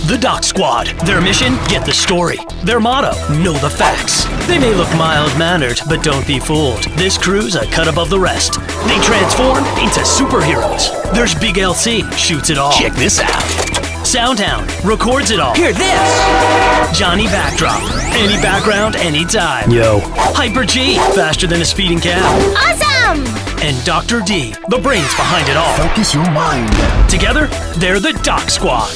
The Doc Squad. Their mission, get the story. Their motto, know the facts. They may look mild-mannered, but don't be fooled. This crew's a cut above the rest. They transform into superheroes. There's Big LC, shoots it all. Check this out. Soundhound, records it all. Hear this. Johnny Backdrop, any background, anytime. Yo. Hyper G, faster than a speeding cab. Awesome! And Dr. D, the brains behind it all. Focus your mind. Together, they're the Doc Squad.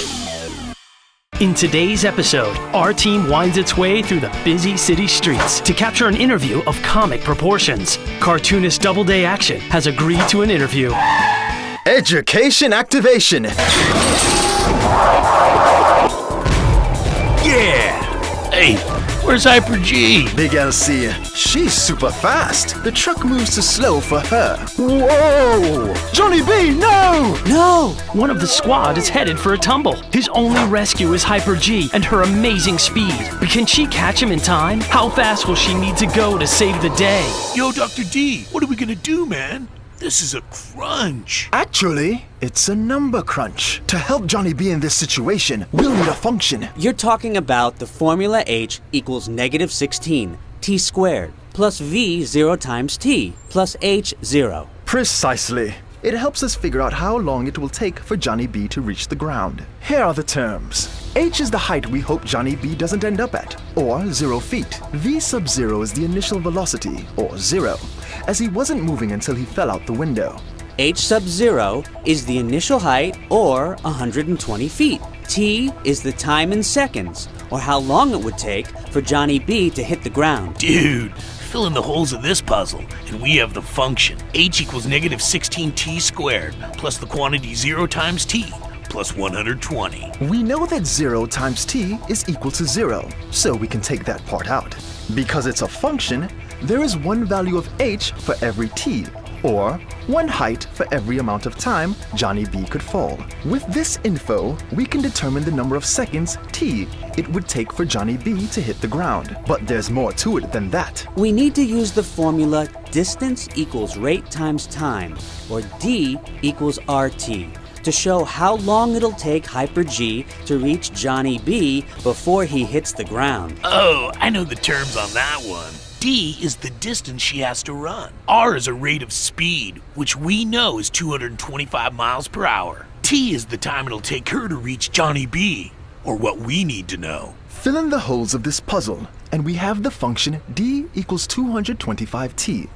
In today's episode, our team winds its way through the busy city streets to capture an interview of comic proportions. Cartoonist Doubleday Action has agreed to an interview. Education activation. Yeah. Hey, where's Hyper G? Big LC, she's super fast. The truck moves too slow for her. Whoa! Johnny B, no! No! One of the squad is headed for a tumble. His only rescue is Hyper G and her amazing speed. But can she catch him in time? How fast will she need to go to save the day? Yo, Dr. D, what are we gonna do, man? This is a crunch. Actually, it's a number crunch. To help Johnny B in this situation, we'll need a function. You're talking about the formula H equals negative 16, t squared, plus V 0 times t, plus H 0. Precisely. It helps us figure out how long it will take for Johnny B to reach the ground. Here are the terms. H is the height we hope Johnny B doesn't end up at, or 0 feet. V sub 0 is the initial velocity, or 0, as he wasn't moving until he fell out the window. H sub 0 is the initial height, or 120 feet. T is the time in seconds, or how long it would take for Johnny B to hit the ground. Dude, fill in the holes of this puzzle, and we have the function. H equals negative 16t squared, plus the quantity 0 times t, plus 120. We know that 0 times t is equal to 0, so we can take that part out. Because it's a function, there is one value of h for every t, or one height for every amount of time Johnny B could fall. With this info, we can determine the number of seconds, t, it would take for Johnny B to hit the ground. But there's more to it than that. We need to use the formula distance equals rate times time, or D equals RT, to show how long it'll take Hyper G to reach Johnny B before he hits the ground. Oh, I know the terms on that one. D is the distance she has to run. R is a rate of speed, which we know is 225 miles per hour. T is the time it'll take her to reach Johnny B, or what we need to know. Fill in the holes of this puzzle, and we have the function d equals 225t.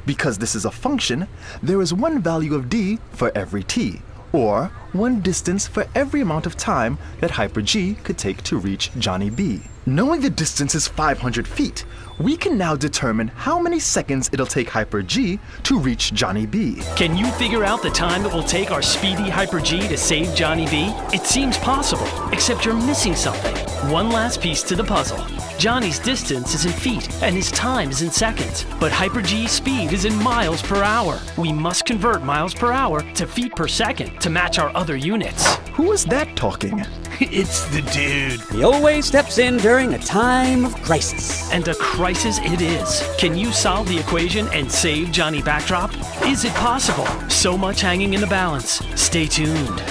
Because this is a function, there is one value of d for every t, or one distance for every amount of time that Hyper G could take to reach Johnny B. Knowing the distance is 500 feet, we can now determine how many seconds it'll take Hyper G to reach Johnny B. Can you figure out the time it will take our speedy Hyper G to save Johnny B? It seems possible, except you're missing something. One last piece to the puzzle. Johnny's distance is in feet, and his time is in seconds. But Hyper G's speed is in miles per hour. We must convert miles per hour to feet per second to match our other units. Who is that talking? It's the dude. He always steps in during a time of crisis. And a crisis it is. Can you solve the equation and save Johnny Backdrop? Is it possible? So much hanging in the balance. Stay tuned.